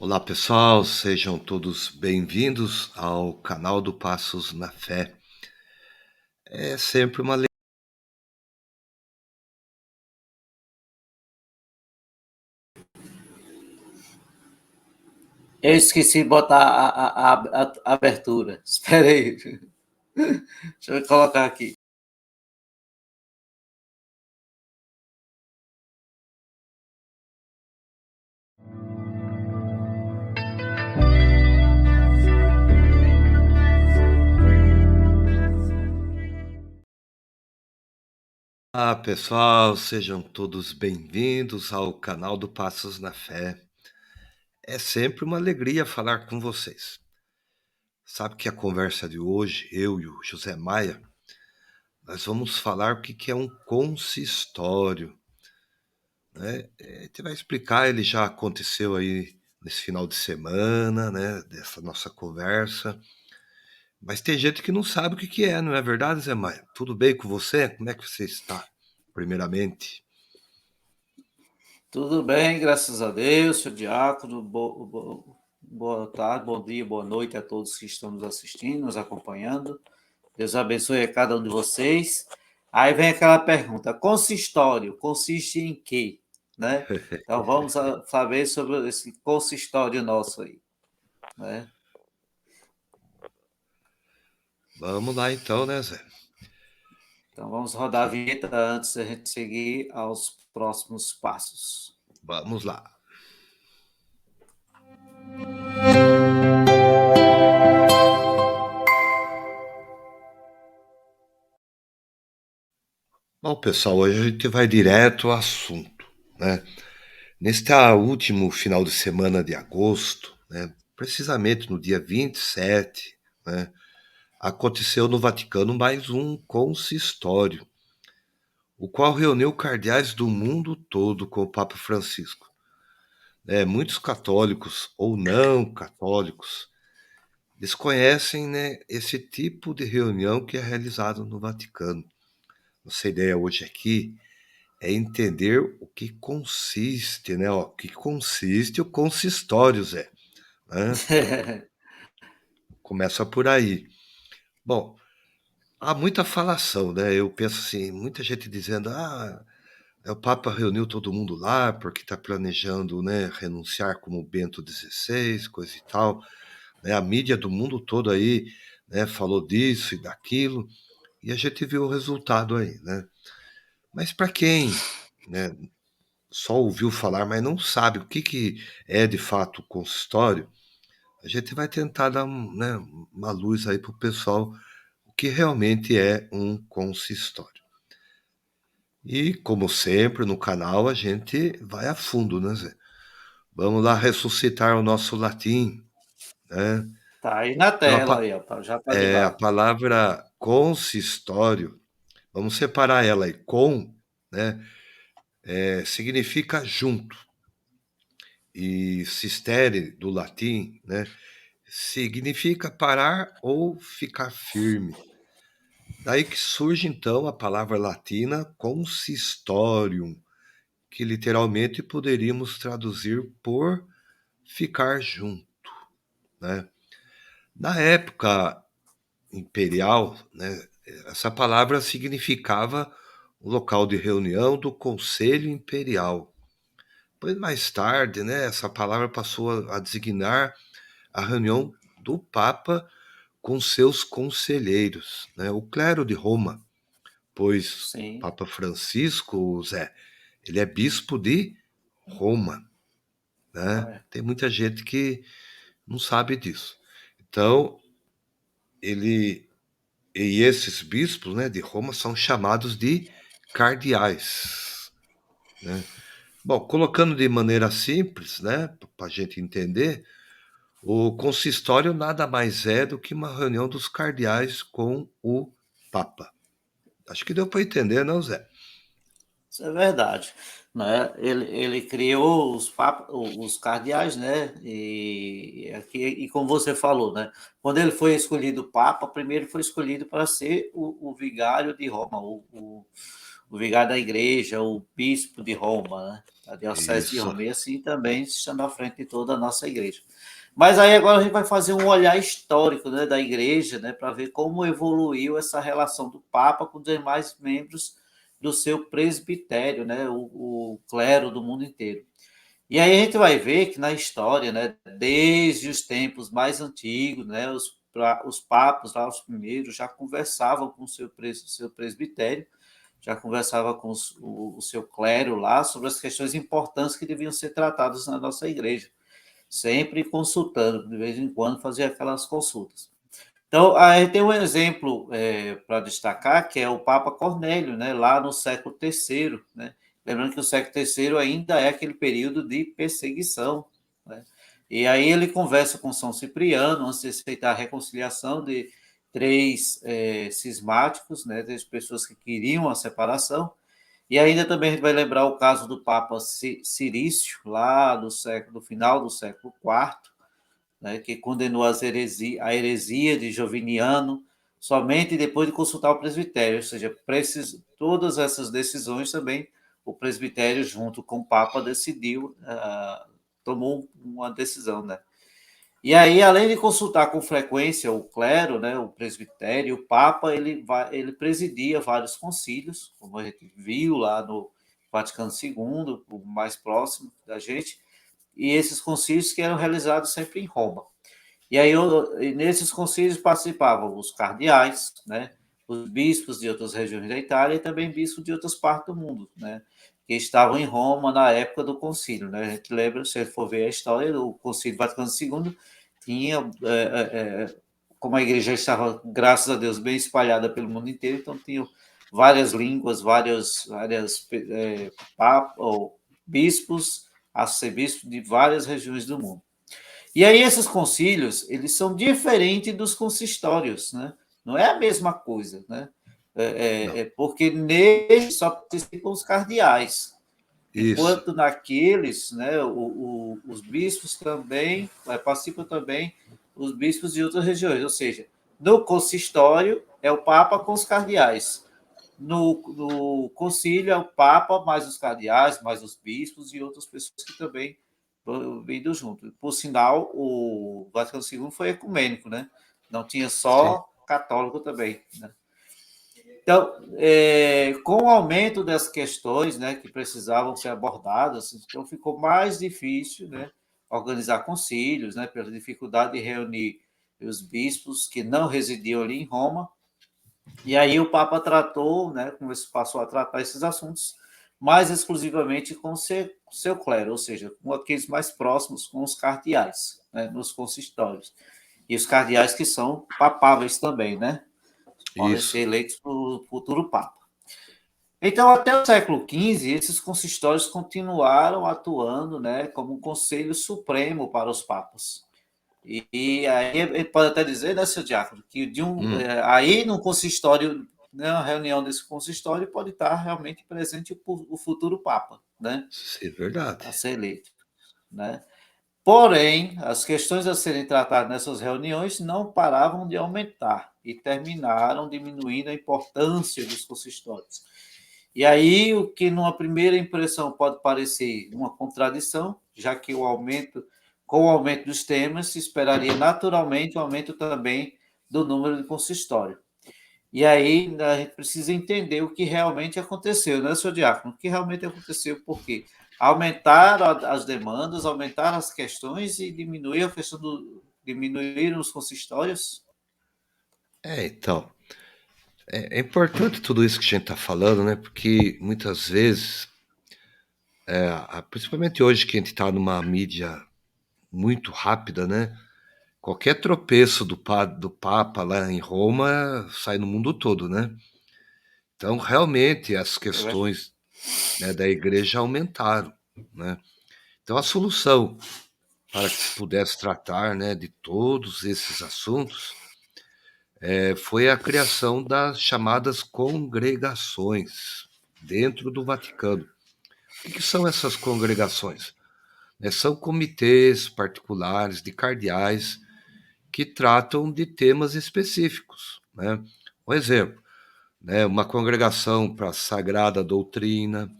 Olá pessoal, sejam todos bem-vindos ao canal do Passos na Fé. É sempre uma Eu esqueci de botar a abertura. Espera aí. Deixa eu colocar aqui. Olá pessoal, sejam todos bem-vindos ao canal do Passos na Fé. É sempre uma alegria falar com vocês. Sabe que a conversa de hoje, eu e o José Maia, nós vamos falar o que é um consistório, né? A gente vai explicar, ele já aconteceu aí nesse final de semana, né, dessa nossa conversa. Mas tem gente que não sabe o que é, não é verdade, Zé Maia? Tudo bem com você? Como é que você está, primeiramente? Tudo bem, graças a Deus, seu Diácono. Boa tarde, bom dia, boa noite a todos que estão nos assistindo, nos acompanhando. Deus abençoe a cada um de vocês. Aí vem aquela pergunta: consistório consiste em quê? Né? Então vamos saber sobre esse consistório nosso aí. Né? Vamos lá então, né, Zé? Então vamos rodar a vinheta antes da gente seguir aos próximos passos. Vamos lá. Bom, pessoal, hoje a gente vai direto ao assunto, né? Neste último final de semana de agosto, né, precisamente no dia 27, né, aconteceu no Vaticano mais um consistório, o qual reuniu cardeais do mundo todo com o Papa Francisco. Muitos católicos ou não católicos desconhecem, né, esse tipo de reunião que é realizado no Vaticano. Nossa ideia hoje aqui é entender o que consiste, né? O que consiste o consistório, Zé. Né? Começa por aí. Bom, há muita falação, né? Eu penso assim, muita gente dizendo, o Papa reuniu todo mundo lá porque está planejando, né, renunciar como Bento XVI, coisa e tal. Né? A mídia do mundo todo aí, né, falou disso e daquilo. E a gente viu o resultado aí, né? Mas para quem, né, só ouviu falar, mas não sabe o que é de fato o consistório, a gente vai tentar dar né, uma luz aí para o pessoal o que realmente é um consistório. E, como sempre, no canal a gente vai a fundo, né, Zé? Vamos lá ressuscitar o nosso latim, né? Tá aí na Então, tela aí, ó, já está de a lado. palavra consistório, vamos separar ela aí. Com, né, significa junto. E sistere, do latim, né, significa parar ou ficar firme. Daí que surge, então, a palavra latina consistorium, que literalmente poderíamos traduzir por ficar junto, né? Na época imperial, né, essa palavra significava o local de reunião do Conselho Imperial. Pois mais tarde, né, essa palavra passou a designar a reunião do Papa com seus conselheiros, né, o clero de Roma, pois Sim, Papa Francisco, Zé, ele é bispo de Roma, né? é. Tem muita gente que não sabe disso. Então, ele e esses bispos, né, de Roma são chamados de cardeais, né? Bom, colocando de maneira simples, né, para a gente entender, o consistório nada mais é do que uma reunião dos cardeais com o Papa. Acho que deu para entender, não, Zé? Isso é verdade. Né? Ele criou os cardeais, né? E como você falou, né? Quando ele foi escolhido Papa, primeiro foi escolhido para ser o vigário de Roma, o vigário da igreja, o bispo de Roma, né? A diocese de Isso. Roma, e assim também estando à frente de toda a nossa igreja. Mas aí agora a gente vai fazer um olhar histórico, né, da igreja, né, para ver como evoluiu essa relação do Papa com os demais membros do seu presbitério, né, o clero do mundo inteiro. E aí a gente vai ver que na história, né, desde os tempos mais antigos, né, os papas, lá, os primeiros, já conversavam com o seu presbitério, já conversava com o seu clero lá sobre as questões importantes que deviam ser tratadas na nossa igreja, sempre consultando, de vez em quando fazia aquelas consultas. Então, aí tem um exemplo para destacar, que é o Papa Cornélio, né, lá no século III, né? Lembrando que o século III ainda é aquele período de perseguição, né? E aí ele conversa com São Cipriano, antes de aceitar a reconciliação de três cismáticos, né, três pessoas que queriam a separação. E ainda também a gente vai lembrar o caso do Papa Cirício, lá do final do século IV, né, que condenou a heresia de Joviniano somente depois de consultar o presbitério, ou seja, todas essas decisões também o presbitério, junto com o Papa, decidiu, tomou uma decisão, né? E aí, além de consultar com frequência o clero, né, o presbitério, o Papa, ele presidia vários concílios, como a gente viu lá no Vaticano II, o mais próximo da gente, e esses concílios que eram realizados sempre em Roma. E aí, nesses concílios participavam os cardeais, né, os bispos de outras regiões da Itália e também bispos de outras partes do mundo, né, que estavam em Roma na época do concílio. Né? A gente lembra, se for ver a história, o concílio Vaticano II tinha, como a igreja estava, graças a Deus, bem espalhada pelo mundo inteiro, então tinha várias línguas, várias bispos, arcebispos de várias regiões do mundo. E aí esses concílios, eles são diferentes dos consistórios, né? Não é a mesma coisa, né? Não. Porque neles só participam os cardeais, Isso. enquanto naqueles, né, os bispos também participam também os bispos de outras regiões, ou seja, no consistório é o Papa com os cardeais, no concílio é o Papa mais os cardeais, mais os bispos e outras pessoas que também vindo junto. Por sinal, o Vaticano II foi ecumênico, né? Não tinha Sim. só católico também, né? Então, com o aumento das questões, né, que precisavam ser abordadas, então ficou mais difícil, né, organizar concílios, né, pela dificuldade de reunir os bispos que não residiam ali em Roma. E aí o Papa tratou, né, passou a tratar esses assuntos mais exclusivamente com seu clero, ou seja, com aqueles mais próximos, com os cardeais, né, nos consistórios. E os cardeais que são papáveis também, né? Podem ser Isso. eleitos por futuro Papa. Então, até o século XV, esses consistórios continuaram atuando, né, como um conselho supremo para os papas. E aí ele pode até dizer, né, seu Diácono, que Hum. aí no consistório, né, na reunião desse consistório, pode estar realmente presente o futuro Papa, né, Isso é verdade. a ser eleito, né? Porém, as questões a serem tratadas nessas reuniões não paravam de aumentar e terminaram diminuindo a importância dos consistórios. E aí, o que numa primeira impressão pode parecer uma contradição, já que com o aumento dos temas, se esperaria naturalmente o aumento também do número de consistório. E aí a gente precisa entender o que realmente aconteceu, né, senhor Diácono? O que realmente aconteceu, porque aumentaram as demandas, aumentaram as questões e diminuíram a questão diminuíram os consistórios? Então, é importante tudo isso que a gente está falando, né? Porque muitas vezes, principalmente hoje que a gente está numa mídia muito rápida, né? Qualquer tropeço do Papa lá em Roma sai no mundo todo, né? Então, realmente, as É verdade. questões, né, da igreja aumentaram, né? Então, a solução para que se pudesse tratar, né, de todos esses assuntos foi a criação das chamadas congregações dentro do Vaticano. O que são essas congregações? São comitês particulares de cardeais que tratam de temas específicos, né? Um exemplo, né? Uma congregação para a sagrada doutrina,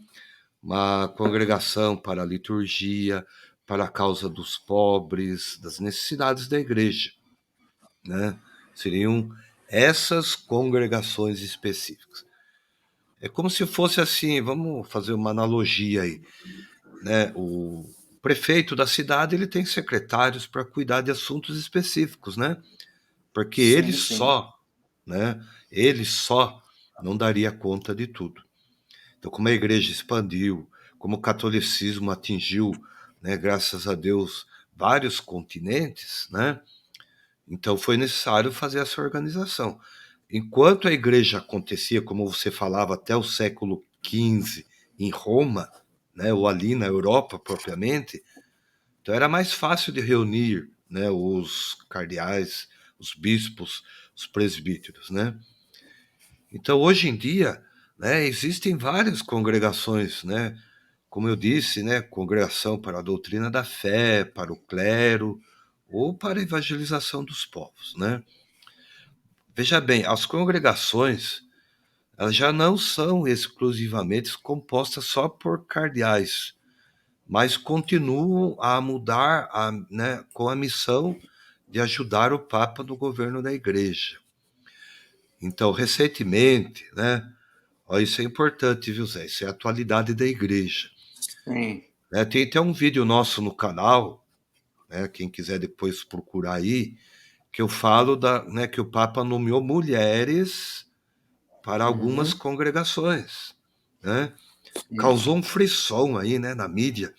uma congregação para a liturgia, para a causa dos pobres, das necessidades da igreja, né? Seriam essas congregações específicas. É como se fosse assim, vamos fazer uma analogia aí, né? O prefeito da cidade, ele tem secretários para cuidar de assuntos específicos, né? Porque ele Sim, sim. só, né? Ele só não daria conta de tudo. Então, como a igreja expandiu, como o catolicismo atingiu, né, graças a Deus, vários continentes, né? Então foi necessário fazer essa organização. Enquanto a igreja acontecia, como você falava, até o século XV em Roma, né, ou ali na Europa propriamente, então era mais fácil de reunir, né, os cardeais, os bispos, os presbíteros, né? Então hoje em dia, né, existem várias congregações, né? Como eu disse, né, congregação para a doutrina da fé, para o clero ou para a evangelização dos povos, né? Veja bem, as congregações, elas já não são exclusivamente compostas só por cardeais, mas continuam a mudar, né, com a missão de ajudar o Papa no governo da Igreja. Então, recentemente, né, ó, isso é importante, viu, Zé? Isso é a atualidade da Igreja. Sim. Né? Tem até um vídeo nosso no canal, né, quem quiser depois procurar aí, que eu falo né, que o Papa nomeou mulheres para algumas Uhum. congregações, né? Sim. Causou um frisson aí, né, na mídia.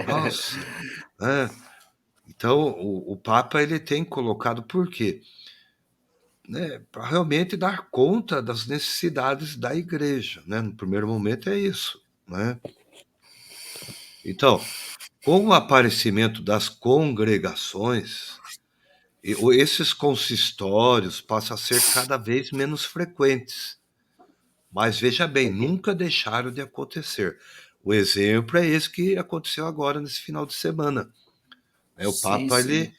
Nossa, né? Então o Papa ele tem colocado por quê? Né, para realmente dar conta das necessidades da igreja, né? No primeiro momento é isso, né? Então, com o aparecimento das congregações, esses consistórios passam a ser cada vez menos frequentes. Mas veja bem, nunca deixaram de acontecer. O exemplo é esse que aconteceu agora nesse final de semana. O Sim, Papa sim. ele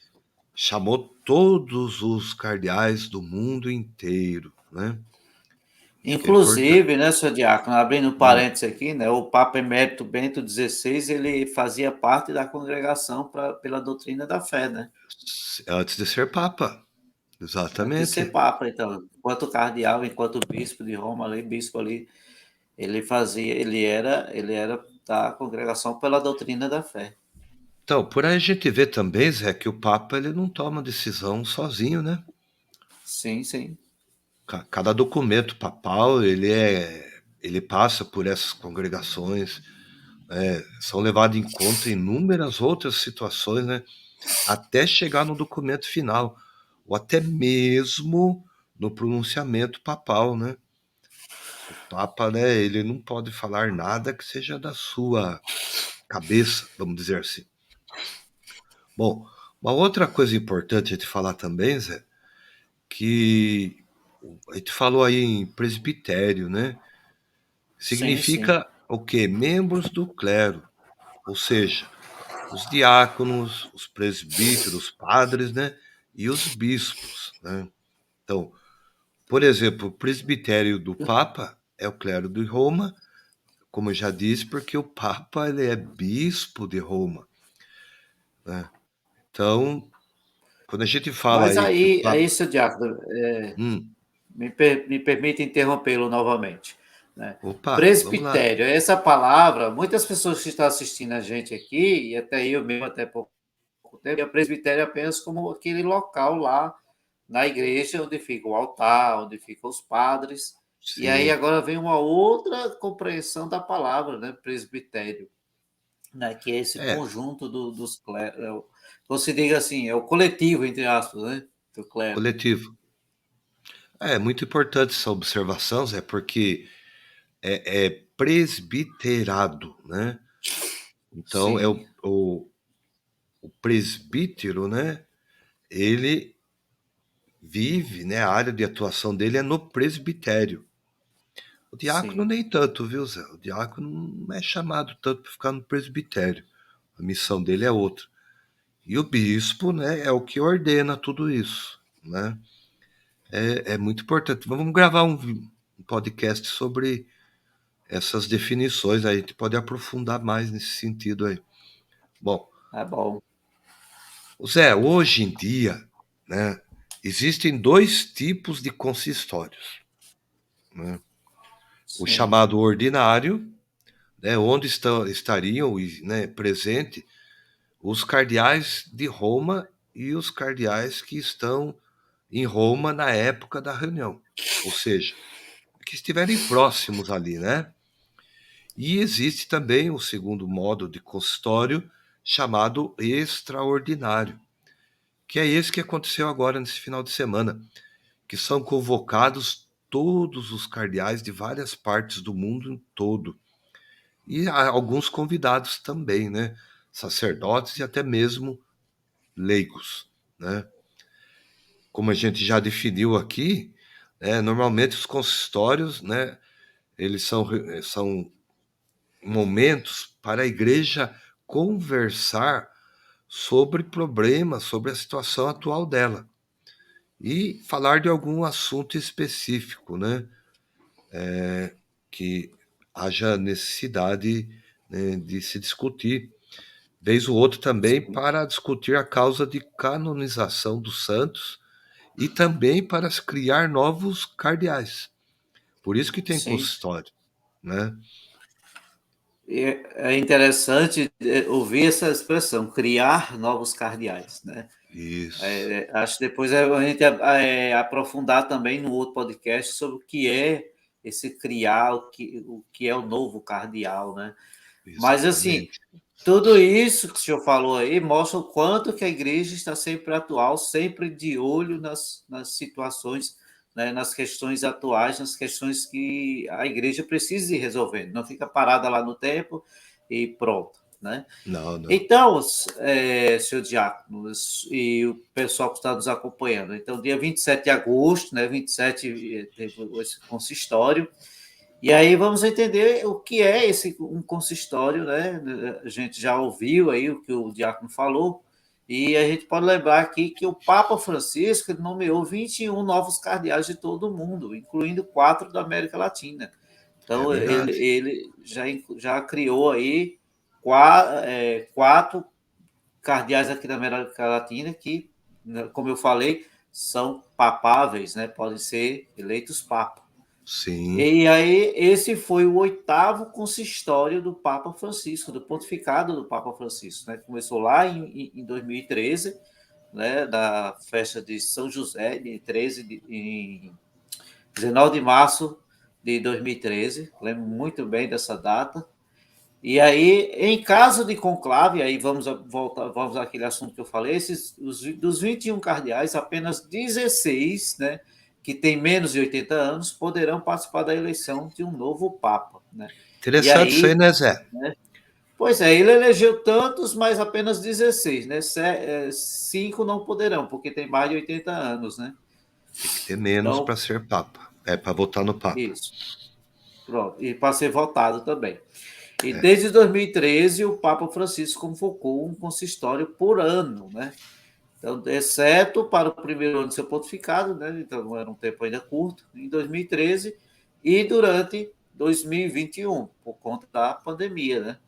chamou todos os cardeais do mundo inteiro, né? Isso que é importante. Inclusive, né, senhor Diácono, abrindo um Hum. parênteses aqui, né, o Papa Emérito Bento XVI, ele fazia parte da congregação pela doutrina da fé, né? Antes de ser Papa, Antes de ser exatamente. Papa, então, enquanto cardeal, enquanto bispo de Roma, ali, bispo ali, ele era da congregação pela doutrina da fé. Então, por aí a gente vê também, Zé, que o Papa ele não toma decisão sozinho, né? Sim, sim. Cada documento papal ele passa por essas congregações, são levadas em conta inúmeras outras situações, né? Até chegar no documento final, ou até mesmo no pronunciamento papal, né? O Papa, né, ele não pode falar nada que seja da sua cabeça, vamos dizer assim. Bom, uma outra coisa importante de falar também, Zé, que a gente falou aí em presbitério, né? Sim, sim. Significa o quê? Membros do clero, ou seja, os diáconos, os presbíteros, os padres, né? E os bispos, né? Então, por exemplo, o presbitério do Papa é o clero de Roma, como eu já disse, porque o Papa ele é bispo de Roma, né? Então, quando a gente fala Mas aí que o aí, Papa. seu Diácono, Hum, me permite interrompê-lo novamente. Né? opa, vamos lá. Presbitério, essa palavra, muitas pessoas que estão assistindo a gente aqui, e até eu mesmo, até pouco tempo, a presbitério apenas como aquele local lá na igreja onde fica o altar, onde ficam os padres. E aí Sim. agora vem uma outra compreensão da palavra, né? Presbitério, né? Que é esse É, conjunto dos clérigos. Ou se diga assim, é o coletivo, entre aspas, né? Do clero. coletivo. É muito importante essa observação, Zé, porque é presbiterado, né? Então, é Sim, o presbítero, né? Ele vive, né? A área de atuação dele é no presbitério. O diácono sim. nem tanto, viu, Zé? O diácono não é chamado tanto para ficar no presbitério. A missão dele é outra. E o bispo, né, é o que ordena tudo isso, né? É muito importante. Vamos gravar um podcast sobre essas definições, aí a gente pode aprofundar mais nesse sentido aí. Bom, Tá bom. Zé, hoje em dia, né, existem dois tipos de consistórios, né? O Sim, chamado ordinário, né, onde estariam, né, presente os cardeais de Roma e os cardeais que estão em Roma na época da reunião, ou seja, que estiverem próximos ali, né? E existe também o segundo modo de consistório chamado extraordinário, que é esse que aconteceu agora nesse final de semana, que são convocados todos os cardeais de várias partes do mundo todo. E há alguns convidados também, né? Sacerdotes e até mesmo leigos, né? Como a gente já definiu aqui, né, normalmente os consistórios, né, eles são momentos para a igreja conversar sobre problemas, sobre a situação atual dela e falar de algum assunto específico, né, que haja necessidade, né, de se discutir. Vez o outro também sim, para discutir a causa de canonização dos santos e também para se criar novos cardeais. Por isso que tem sim. consistório, né? E é interessante ouvir essa expressão, criar novos cardeais, né? Isso. Acho que depois a gente aprofundar também no outro podcast sobre o que é esse criar, o que é o novo cardeal, né? Mas, assim, Exatamente. tudo isso que o senhor falou aí mostra o quanto que a igreja está sempre atual, sempre de olho nas situações, né, nas questões atuais, nas questões que a igreja precisa ir resolvendo, não fica parada lá no tempo e pronto, né? Não, não. Então, senhor Diácono, e o pessoal que está nos acompanhando, então, dia 27 de agosto, né, 27 teve esse consistório, e aí vamos entender o que é esse um consistório, né? A gente já ouviu aí o que o Diácono falou, e a gente pode lembrar aqui que o Papa Francisco nomeou 21 novos cardeais de todo o mundo, incluindo 4 da América Latina. É Então, verdade. ele já criou aí quatro cardeais aqui da América Latina que, né, como eu falei, são papáveis, né? Podem ser eleitos papa. Sim. E aí, esse foi o oitavo consistório do Papa Francisco, do pontificado do Papa Francisco. Né? Começou lá em 2013, né, da festa de São José, em 19 de março de 2013. Lembro muito bem dessa data. E aí, em caso de conclave, aí vamos àquele assunto que eu falei, dos 21 cardeais, apenas 16, né, que têm menos de 80 anos, poderão participar da eleição de um novo Papa. Né? E Interessante isso aí, aí, né, Zé? né, pois é, ele elegeu tantos, mas apenas 16, né? Cinco não poderão, porque tem mais de 80 anos, né? Tem que ter menos Então, para ser papa. É para votar no papa. isso. Pronto. E para ser votado também. E É. desde 2013, o Papa Francisco convocou um consistório por ano, né? Então, exceto para o primeiro ano de seu pontificado, né? Então, era um tempo ainda curto, em 2013, e durante 2021, por conta da pandemia, né?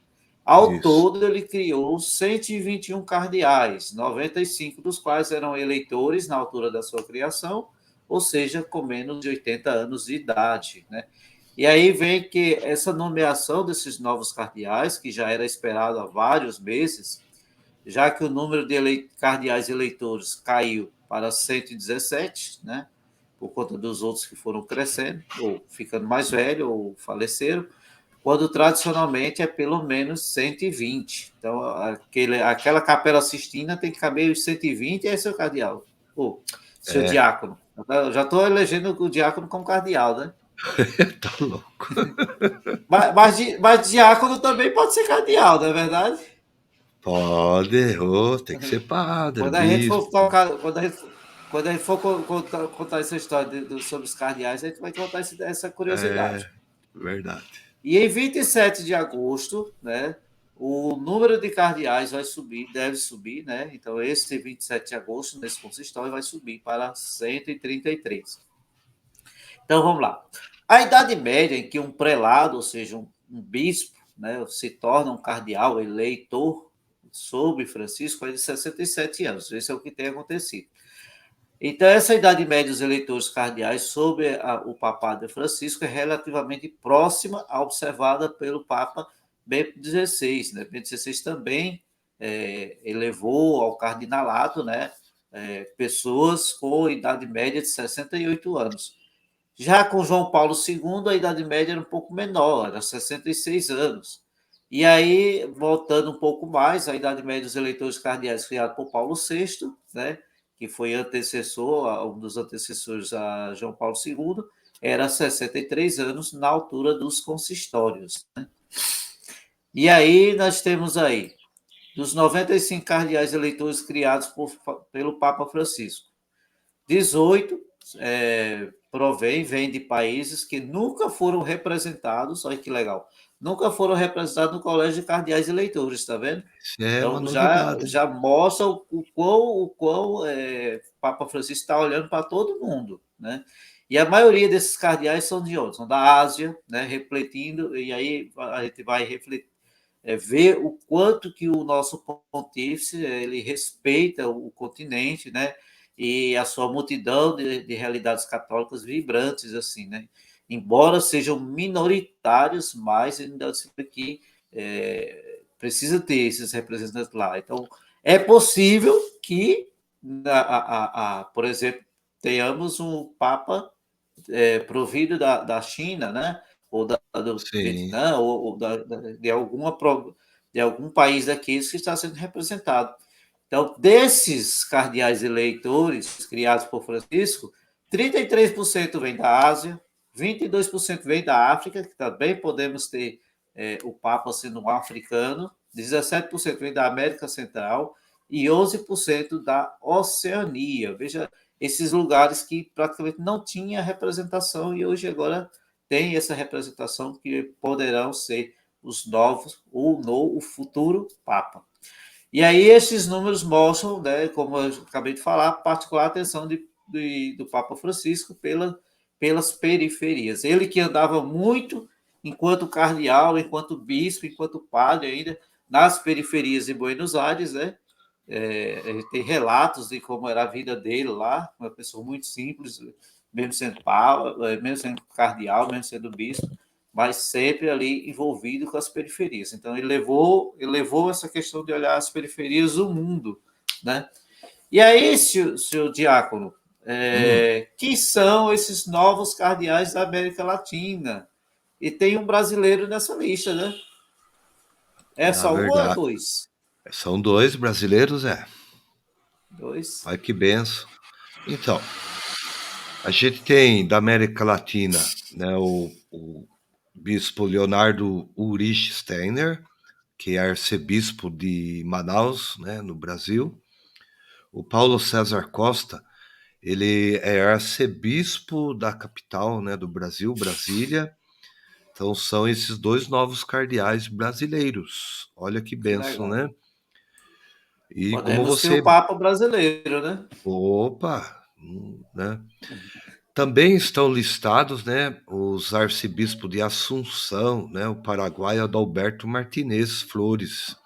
Ao Isso. todo, ele criou 121 cardeais, 95 dos quais eram eleitores na altura da sua criação, ou seja, com menos de 80 anos de idade, né? E aí vem que essa nomeação desses novos cardeais, que já era esperado há vários meses, já que o número de cardeais eleitores caiu para 117, né? Por conta dos outros que foram crescendo, ou ficando mais velhos, ou faleceram, quando tradicionalmente é pelo menos 120. Então, aquela capela Sistina tem que caber os 120, e aí, seu cardeal. Ô, seu É. diácono. Eu já estou elegendo o diácono como cardeal, né? Tá louco. Mas diácono também pode ser cardeal, não é verdade? Pode, oh, tem que ser padre, Quando a gente for bispo. tocar, quando a gente for contar essa história sobre os cardeais, a gente vai contar essa É curiosidade. verdade. E em 27 de agosto, né, o número de cardeais vai subir, deve subir, né? Então, esse 27 de agosto, nesse consistório, vai subir para 133. Então, vamos lá. A Idade Média, em que um prelado, ou seja, um bispo, né, se torna um cardeal eleitor sob Francisco, é de 67 anos. Esse é o que tem acontecido. Então, essa Idade Média dos eleitores cardeais sob o papado de Francisco é relativamente próxima à observada pelo Papa Bento XVI. Né? Bento XVI também elevou ao cardinalato, né, pessoas com idade média de 68 anos. Já com João Paulo II, a idade média era um pouco menor, era 66 anos. E aí, voltando um pouco mais, a idade média dos eleitores cardeais criado por Paulo VI, né, que foi antecessor, um dos antecessores a João Paulo II, era 63 anos na altura dos consistórios. Né? E aí nós temos aí, dos 95 cardeais eleitores criados pelo Papa Francisco, 18 vêm de países que nunca foram representados, olha que legal, nunca foram representados no Colégio de Cardeais Eleitores, está vendo? Isso é uma Então, já, novidade, hein? já mostra o quão Papa Francisco está olhando para todo mundo, né? E a maioria desses cardeais são de onde? São da Ásia, né? Refletindo, e aí a gente vai refletir, ver o quanto que o nosso pontífice ele respeita o continente, né? E a sua multidão de realidades católicas vibrantes, assim, né? Embora sejam minoritários, mas ainda que precisa ter esses representantes lá. Então, é possível que, por exemplo, tenhamos um Papa provido da China, né? Ou do Sim, Vietnã, ou de algum país daqueles que está sendo representado. Então, desses cardeais eleitores criados por Francisco, 33% vem da Ásia, 22% vem da África, que também podemos ter o Papa sendo um africano, 17% vem da América Central e 11% da Oceania. Veja, esses lugares que praticamente não tinha representação e hoje agora tem essa representação que poderão ser os novos ou no o futuro Papa. E aí esses números mostram, né, como eu acabei de falar, particular atenção do Papa Francisco pelas periferias. Ele que andava muito enquanto cardeal, enquanto bispo, enquanto padre ainda, nas periferias de Buenos Aires, né? Ele tem relatos de como era a vida dele lá, uma pessoa muito simples, mesmo sendo papa, mesmo sendo cardeal, mesmo sendo bispo, mas sempre ali envolvido com as periferias. Então, ele levou essa questão de olhar as periferias do mundo. Né? E aí, senhor Diácono, hum, quem são esses novos cardeais da América Latina? E tem um brasileiro nessa lista, né? É na só um ou é verdade, dois? são 2 brasileiros, é. Dois. Olha que benção. Então, a gente tem da América Latina, né, o bispo Leonardo Ulrich Steiner, que é arcebispo de Manaus, né, no Brasil. O Paulo César Costa, ele é arcebispo da capital, né, do Brasil, Brasília. Então são esses 2 novos cardeais brasileiros. Olha que Que benção, legal. né? E como Podemos ter o você Papa brasileiro, né? opa, né? Também estão listados, né, os arcebispos de Assunção, né, o paraguaio Adalberto Martinez Flores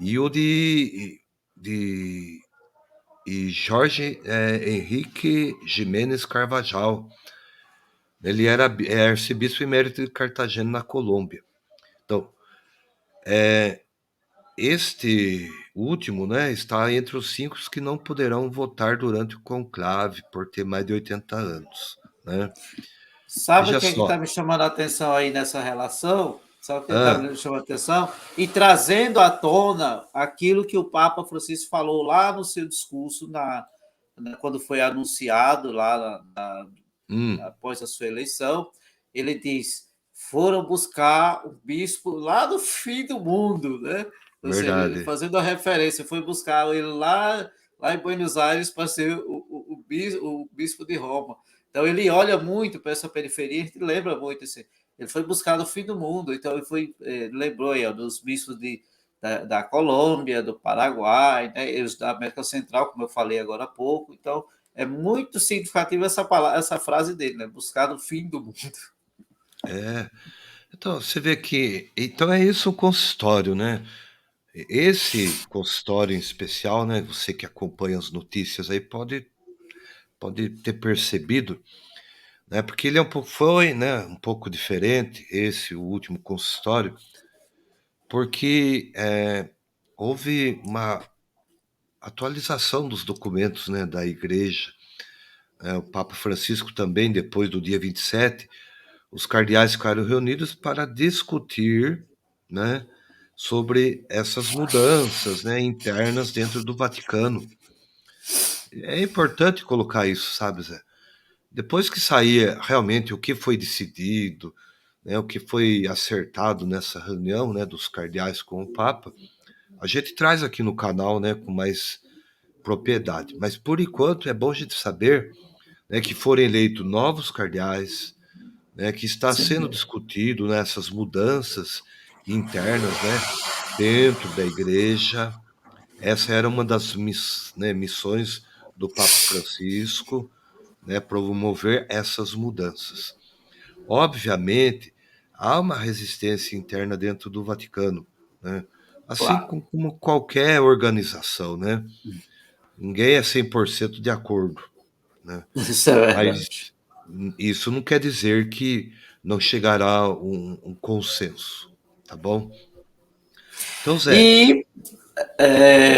e o de e Jorge Henrique Jimenez Carvajal. Ele era arcebispo emérito de Cartagena, na Colômbia. Então, este último, né, está entre os 5 que não poderão votar durante o conclave por ter mais de 80 anos, né? Sabe o Veja que é que está só. me chamando a atenção aí nessa relação? Sabe o que está Ah, me chamando a atenção? E trazendo à tona aquilo que o Papa Francisco falou lá no seu discurso, quando foi anunciado lá hum, após a sua eleição. Ele diz: foram buscar o bispo lá do fim do mundo, né? Ou seja, verdade. fazendo a referência, foi buscar ele lá em Buenos Aires para ser o bispo de Roma. Então ele olha muito para essa periferia, a gente lembra muito assim. Ele foi buscar no fim do mundo, então ele lembrou aí, ó, dos bispos da Colômbia, do Paraguai, né, os da América Central, como eu falei agora há pouco. Então é muito significativa essa palavra, essa frase dele, né? Buscar o fim do mundo. É. Então, você vê que então é isso o consultório, né. Esse consultório em especial, né, você que acompanha as notícias aí pode ter percebido, né, porque ele é um pouco foi, né, um pouco diferente, esse, o último consultório, porque, houve uma atualização dos documentos, né, da igreja, o Papa Francisco também, depois do dia 27, os cardeais ficaram reunidos para discutir, né, sobre essas mudanças, né, internas dentro do Vaticano. É importante colocar isso, sabe, Zé? Depois que sair realmente o que foi decidido, né, o que foi acertado nessa reunião, né, dos cardeais com o Papa, a gente traz aqui no canal, né, com mais propriedade. Mas por enquanto é bom a gente saber, né, que foram eleitos novos cardeais, né, que está sendo Sim, discutido, né, essas mudanças internas, né, dentro da igreja. Essa era uma das missões do Papa Francisco, né, promover essas mudanças. Obviamente, há uma resistência interna dentro do Vaticano, né, assim claro. como qualquer organização, né. Ninguém é 100% de acordo, né. Isso é Mas verdade. isso não quer dizer que não chegará a um consenso, tá bom? Então, Zé, E,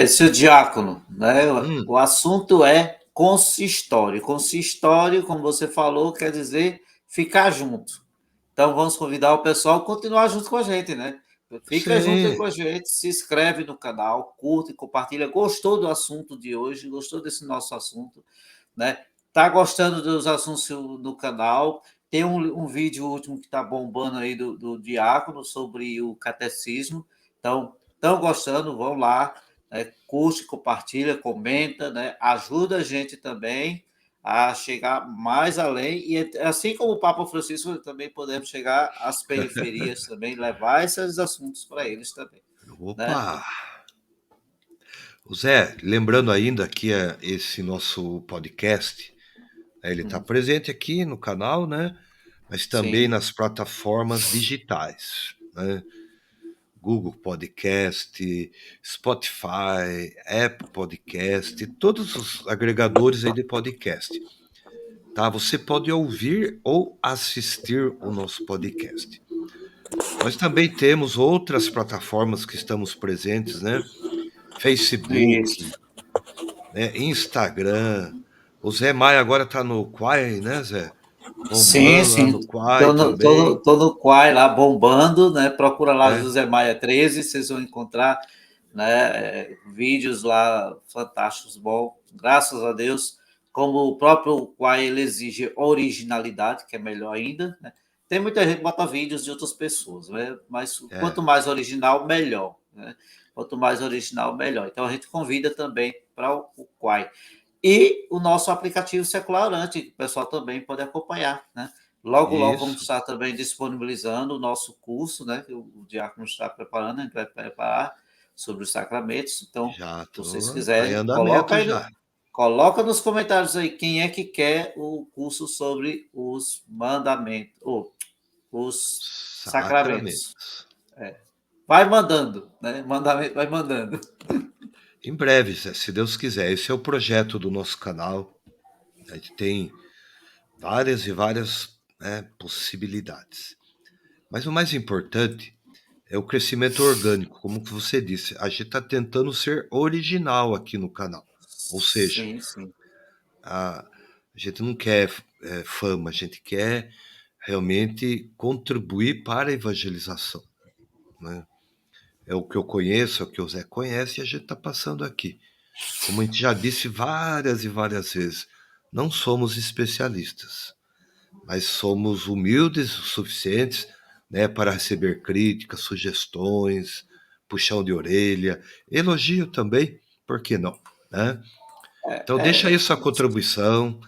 seu diácono, né? hum, O assunto é consistório. Consistório, como você falou, quer dizer ficar junto. Então vamos convidar o pessoal a continuar junto com a gente, né? Fica junto aí sim, com a gente, se inscreve no canal, curte, compartilha. Gostou do assunto de hoje? Gostou desse nosso assunto? Né? Tá gostando dos assuntos do canal? Tem um vídeo último que está bombando aí do Diácono sobre o catecismo. Então, estão gostando? Vão lá, né? Curte, compartilha, comenta, né? Ajuda a gente também a chegar mais além. E assim como o Papa Francisco, também podemos chegar às periferias também, levar esses assuntos para eles também. opa! Né? O Zé, lembrando ainda que esse nosso podcast, né, ele está presente aqui no canal, né? Mas também Sim, nas plataformas digitais, né? Google Podcast, Spotify, Apple Podcast, todos os agregadores aí de podcast, tá? Você pode ouvir ou assistir o nosso podcast. Nós também temos outras plataformas que estamos presentes, né? isso. Facebook, né? Instagram. O Zé Maia agora tá no Quai, né, Zé? Sim, Bombando lá sim. no Quai também. Tô no Quai lá bombando, né? Procura lá É, José Maia 13, vocês vão encontrar, né, vídeos lá fantásticos, bom. Graças a Deus, como o próprio Quai ele exige originalidade, que é melhor ainda, né? Tem muita gente que bota vídeos de outras pessoas, né? Mas é, quanto mais original, melhor, né? Quanto mais original, melhor. Então a gente convida também para o Quai. E o nosso aplicativo Secularante, que o pessoal também pode acompanhar, né? Logo, logo vamos isso. estar também disponibilizando o nosso curso, né? Que o Diácono está preparando, a gente vai preparar sobre os sacramentos. Então, Já se vocês tá em quiserem, andamento já. coloca nos comentários aí quem é que quer o curso sobre os mandamentos, ou os sacramentos. Sacramentos. Vai mandando, né? Mandamento vai mandando. Em breve, Zé, se Deus quiser. Esse é o projeto do nosso canal. A gente tem várias e várias, né, possibilidades. Mas o mais importante é o crescimento orgânico, como que você disse. A gente está tentando ser original aqui no canal. Ou seja, Sim, sim. a, a gente não quer fama, a gente quer realmente contribuir para a evangelização, né? É o que eu conheço, é o que o Zé conhece e a gente está passando aqui. Como a gente já disse várias e várias vezes, não somos especialistas, mas somos humildes o suficientes, né, para receber críticas, sugestões, puxão de orelha, elogio também, por que não, né? Então deixa aí É, sua contribuição,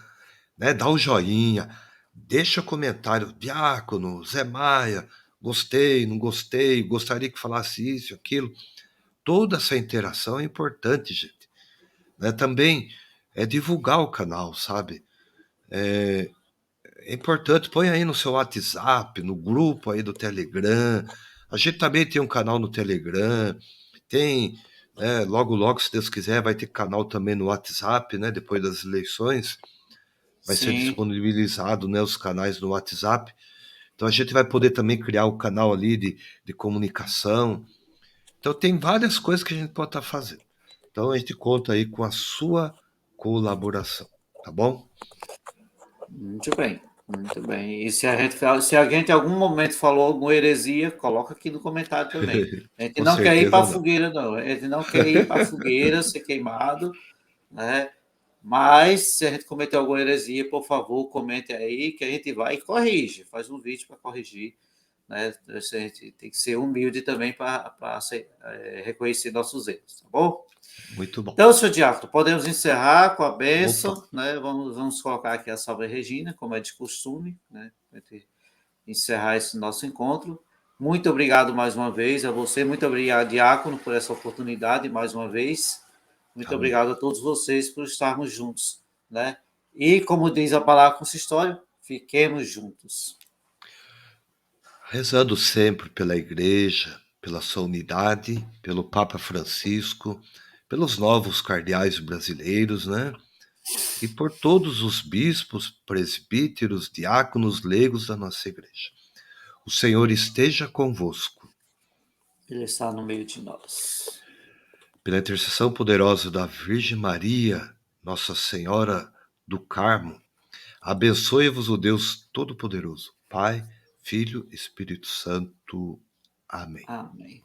né? Dá o joinha, deixa o comentário, Diácono, Zé Maia, gostei, não gostei, gostaria que falasse isso, aquilo. Toda essa interação é importante, gente, né? Também é divulgar o canal, sabe? É importante, põe aí no seu WhatsApp, no grupo aí do Telegram. A gente também tem um canal no Telegram, tem, né, logo, logo, se Deus quiser, vai ter canal também no WhatsApp, né? Depois das eleições, vai ser Sim, disponibilizado, né, os canais no WhatsApp. Então a gente vai poder também criar o canal ali de comunicação. Então tem várias coisas que a gente pode estar fazendo. Então a gente conta aí com a sua colaboração, tá bom? muito bem. Muito bem. E se a gente em algum momento falou alguma heresia, coloca aqui no comentário também. A gente Com não quer ir para certeza a não. fogueira, não. A gente não quer ir para a fogueira, ser queimado, né? Mas se a gente cometer alguma heresia, por favor, comente aí que a gente vai e corrige. Faz um vídeo para corrigir, né? A gente tem que ser humilde também para reconhecer nossos erros, tá bom? Muito bom. Então, senhor Diácono, podemos encerrar com a Opa, bênção, né? Vamos colocar aqui a Salve Regina, como é de costume, né? Para encerrar esse nosso encontro. Muito obrigado mais uma vez a você, muito obrigado, Diácono, por essa oportunidade mais uma vez. Muito amém. obrigado a todos vocês por estarmos juntos, né? E como diz a palavra consistória, fiquemos juntos. Rezando sempre pela Igreja, pela sua unidade, pelo Papa Francisco, pelos novos cardeais brasileiros, né? E por todos os bispos, presbíteros, diáconos, leigos da nossa Igreja. O Senhor esteja convosco. Ele está no meio de nós. Pela intercessão poderosa da Virgem Maria, Nossa Senhora do Carmo, abençoe-vos o Deus Todo-Poderoso, Pai, Filho, Espírito Santo. Amém. Amém.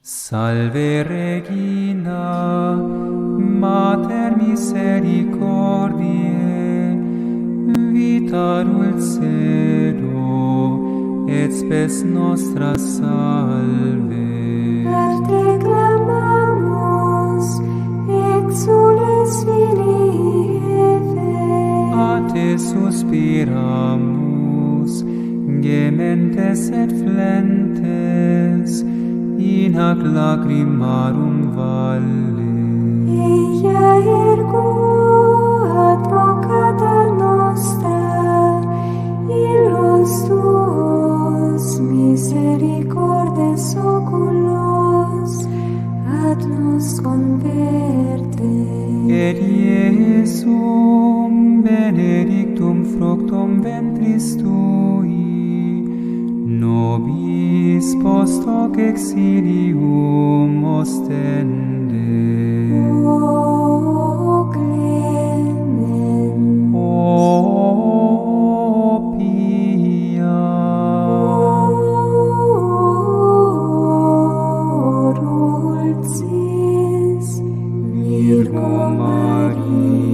Salve Regina, Mater misericordiae, vita dulcedo, et spes nostra salve. A te clamamus, exules filii Eve. A te suspiramus, gementes et flentes, in hac lacrimarum valle. Ea ergo advocata nostra, illos tuos misericordes oculos, ad nos converte. Et Iesum benedictum fructum ventris tui, nobis post hoc exilium ostende. O clemens, O pia, o dulcis, Virgo Maria.